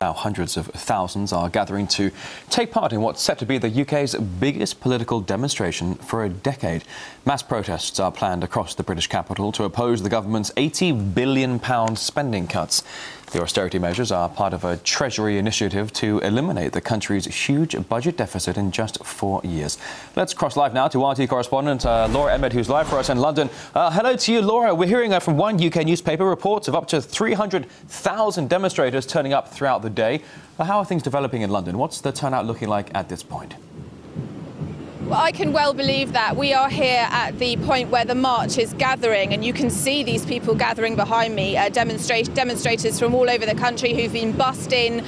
Now, hundreds of thousands are gathering to take part in what's set to be the UK's biggest political demonstration for a decade. Mass protests are planned across the British capital to oppose the government's £80 billion spending cuts. The austerity measures are part of a Treasury initiative to eliminate the country's huge budget deficit in just 4 years. Let's cross live now to RT correspondent Laura Emmett, who's live for us in London. Hello to you, Laura. We're hearing from one UK newspaper reports of up to 300,000 demonstrators turning up throughout the day. How are things developing in London? What's the turnout looking like at this point? Well, I can well believe that. We are here at the point where the march is gathering, and you can see these people gathering behind me, demonstrators from all over the country who've been bussed in,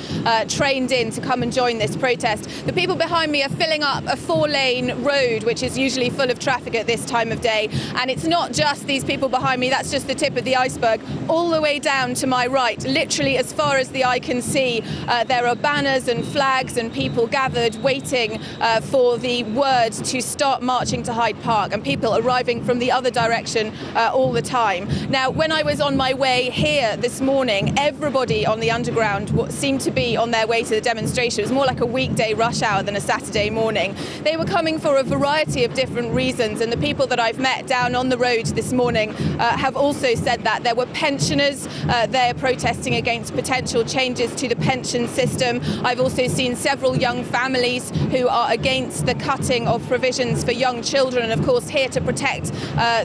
trained in to come and join this protest. The people behind me are filling up a 4-lane road, which is usually full of traffic at this time of day. And it's not just these people behind me, that's just the tip of the iceberg. All the way down to my right, literally as far as the eye can see, there are banners and flags and people gathered waiting for the word to start marching to Hyde Park, and people arriving from the other direction all the time. Now, when I was on my way here this morning, everybody on the Underground seemed to be on their way to the demonstration. It was more like a weekday rush hour than a Saturday morning. They were coming for a variety of different reasons, and the people that I've met down on the road this morning have also said that. There were pensioners, they're protesting against potential changes to the pension system. I've also seen several young families who are against the cutting of provisions for young children, and of course here to protect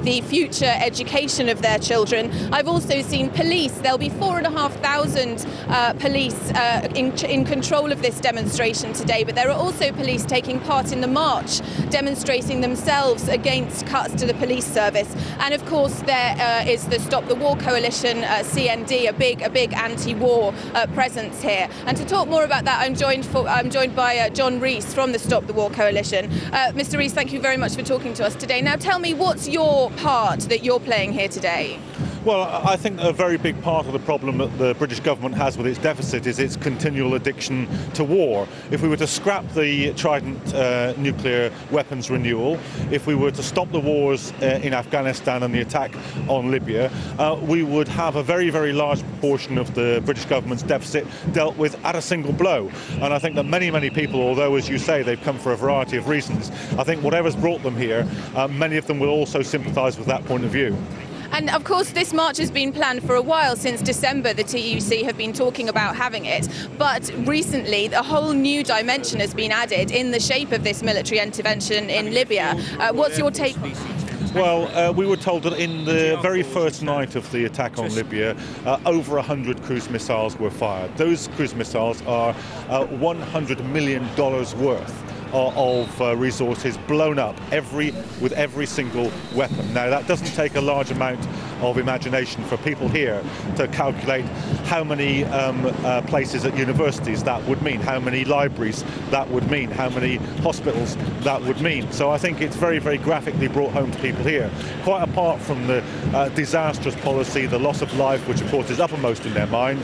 the future education of their children. I've also seen police. There'll be 4,500 police in control of this demonstration today, but there are also police taking part in the march, demonstrating themselves against cuts to the police service. And of course there is the Stop the War Coalition, CND, a big anti-war presence here. And to talk more about that, I'm joined by John Rees from the Stop the War Coalition. Mr. Rees, thank you very much for talking to us today. Now tell me, what's your part that you're playing here today? Well, I think a very big part of the problem that the British government has with its deficit is its continual addiction to war. If we were to scrap the Trident nuclear weapons renewal, if we were to stop the wars in Afghanistan and the attack on Libya, we would have a very, very large proportion of the British government's deficit dealt with at a single blow. And I think that many people, although, as you say, they've come for a variety of reasons, I think whatever's brought them here, many of them will also sympathise with that point of view. And of course this march has been planned for a while. Since December the TUC have been talking about having it, but recently a whole new dimension has been added in the shape of this military intervention in Libya. What's your take on that? Well, we were told that in the very first night of the attack on Libya, over 100 cruise missiles were fired. Those cruise missiles are $100 million worth of resources blown up with every single weapon. Now, that doesn't take a large amount of imagination for people here to calculate how many places at universities that would mean, how many libraries that would mean, how many hospitals that would mean. So I think it's very, very graphically brought home to people here. Quite apart from the disastrous policy, the loss of life, which of course is uppermost in their mind,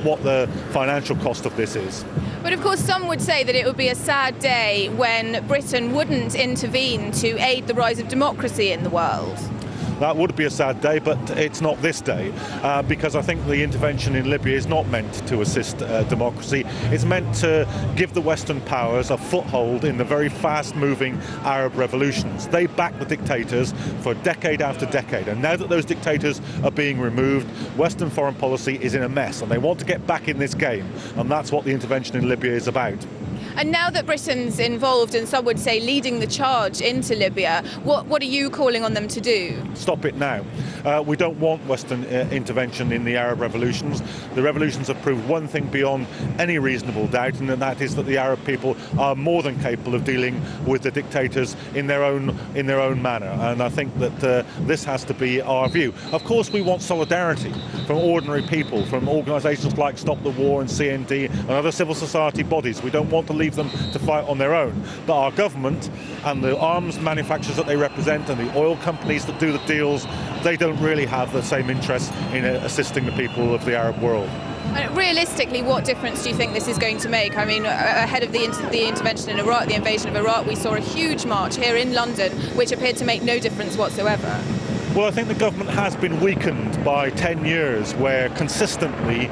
what the financial cost of this is. But of course some would say that it would be a sad day when Britain wouldn't intervene to aid the rise of democracy in the world. That would be a sad day, but it's not this day, because I think the intervention in Libya is not meant to assist democracy. It's meant to give the Western powers a foothold in the very fast-moving Arab revolutions. They back the dictators for decade after decade, and now that those dictators are being removed, Western foreign policy is in a mess, and they want to get back in this game, and that's what the intervention in Libya is about. And now that Britain's involved, and some would say leading the charge into Libya, what are you calling on them to do? Stop it now. We don't want Western intervention in the Arab revolutions. The revolutions have proved one thing beyond any reasonable doubt, and that is that the Arab people are more than capable of dealing with the dictators in their own manner. And I think that this has to be our view. Of course, we want solidarity from ordinary people, from organisations like Stop the War and CND and other civil society bodies. We don't want to leave them to fight on their own. But our government and the arms manufacturers that they represent and the oil companies that do the deals, they don't really have the same interest in assisting the people of the Arab world. Realistically, what difference do you think this is going to make? I mean, ahead of the intervention in Iraq, the invasion of Iraq, we saw a huge march here in London, which appeared to make no difference whatsoever. Well, I think the government has been weakened by 10 years where consistently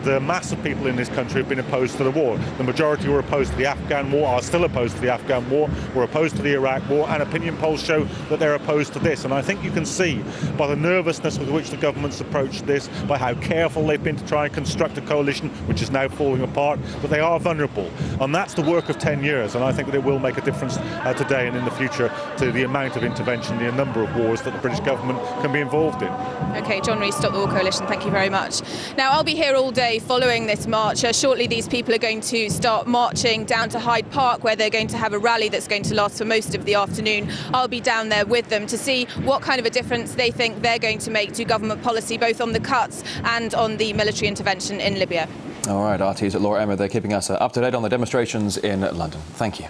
the mass of people in this country have been opposed to the war. The majority were opposed to the Afghan war, are still opposed to the Afghan war, were opposed to the Iraq war, and opinion polls show that they're opposed to this. And I think you can see by the nervousness with which the government's approached this, by how careful they've been to try and construct a coalition which is now falling apart, that they are vulnerable. And that's the work of 10 years, and I think that it will make a difference today and in the future to the amount of intervention, the number of wars that the British government can be involved in. OK, John Rees, Stop the War Coalition, thank you very much. Now, I'll be here all day following this march. Shortly, these people are going to start marching down to Hyde Park, where they're going to have a rally that's going to last for most of the afternoon. I'll be down there with them to see what kind of a difference they think they're going to make to government policy, both on the cuts and on the military intervention in Libya. All right, RT's Laura Emma, they're keeping us up to date on the demonstrations in London. Thank you.